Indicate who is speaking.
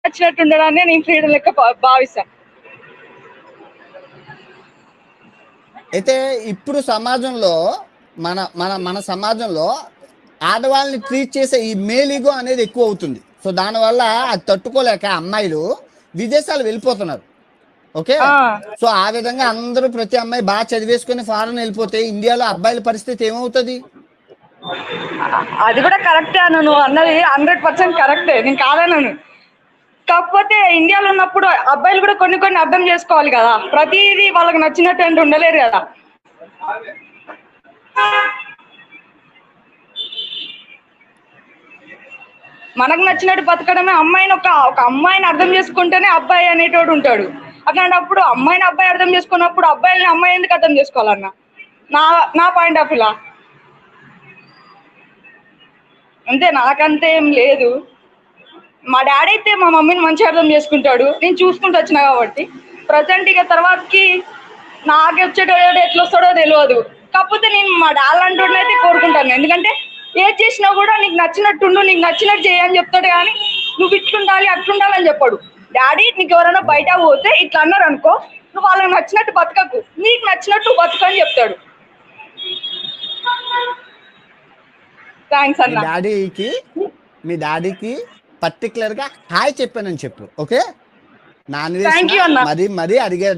Speaker 1: నచ్చినట్టు ఉండడాన్ని నేను ఫ్రీడమ్ లెక్క భావిస్తాను.
Speaker 2: అయితే ఇప్పుడు సమాజంలో మన మన మన సమాజంలో ఆడవాళ్ళని ట్రీట్ చేసే ఈ మేల్ ఈగో అనేది ఎక్కువ అవుతుంది. సో దానివల్ల అది తట్టుకోలేక అమ్మాయిలు విదేశాలు వెళ్ళిపోతున్నారు. ఓకే, సో ఆ విధంగా అందరూ ప్రతి అమ్మాయి బాగా చదివేసుకుని ఫారెన్ వెళ్ళిపోతే ఇండియాలో అబ్బాయిల పరిస్థితి ఏమవుతుంది?
Speaker 1: అది కూడా కరెక్టే అన్న, నువ్వు అన్నది 100% కరెక్టే, నేను కాదన్నాను. కాకపోతే ఇండియాలో ఉన్నప్పుడు అబ్బాయిలు కూడా కొన్ని కొన్ని అర్థం చేసుకోవాలి కదా, ప్రతిదీ వాళ్ళకి నచ్చినట్టు అంటే ఉండలేరు కదా. మనకు నచ్చినట్టు బతకడమే. అమ్మాయిని ఒక అమ్మాయిని అర్థం చేసుకుంటేనే అబ్బాయి అనేటోడు ఉంటాడు. అట్లాంటప్పుడు అమ్మాయిని అబ్బాయి అర్థం చేసుకున్నప్పుడు అబ్బాయిని అమ్మాయి ఎందుకు అర్థం చేసుకోవాలన్న నా నా పాయింట్ ఆఫ్ వ్యూలా. అంతే, నాకంతే ఏం లేదు. మా డాడీ అయితే మా మమ్మీని మంచిగా అర్థం చేసుకుంటాడు, నేను చూసుకుంటూ వచ్చినా కాబట్టి. ప్రజెంట్ ఇక తర్వాతకి నాకు వచ్చేటోడు ఎట్లా వస్తాడో తెలియదు. కాకపోతే నేను మా డాడీ లాంటి అయితే కోరుకుంటాను. ఎందుకంటే ఏది చేసినా కూడా నీకు నచ్చినట్టుండు, నీకు నచ్చినట్టు చేయని చెప్తాడు, కానీ నువ్వు ఇట్లుండాలి అట్లుండాలని చెప్పాడు. డాడీ నీకు ఎవరైనా బయట పోతే ఇట్లా అన్నారు అనుకో, నువ్వు వాళ్ళకి నచ్చినట్టు బతకకు, నీకు నచ్చినట్టు బతుకు అని చెప్తాడు. థ్యాంక్స్ అన్న.
Speaker 2: మీ డాడీకి పర్టికులర్ గా హాయ్ చెప్పానని చెప్పు. ఓకే,
Speaker 1: థ్యాంక్ యూ అన్న.
Speaker 2: మరి అడిగే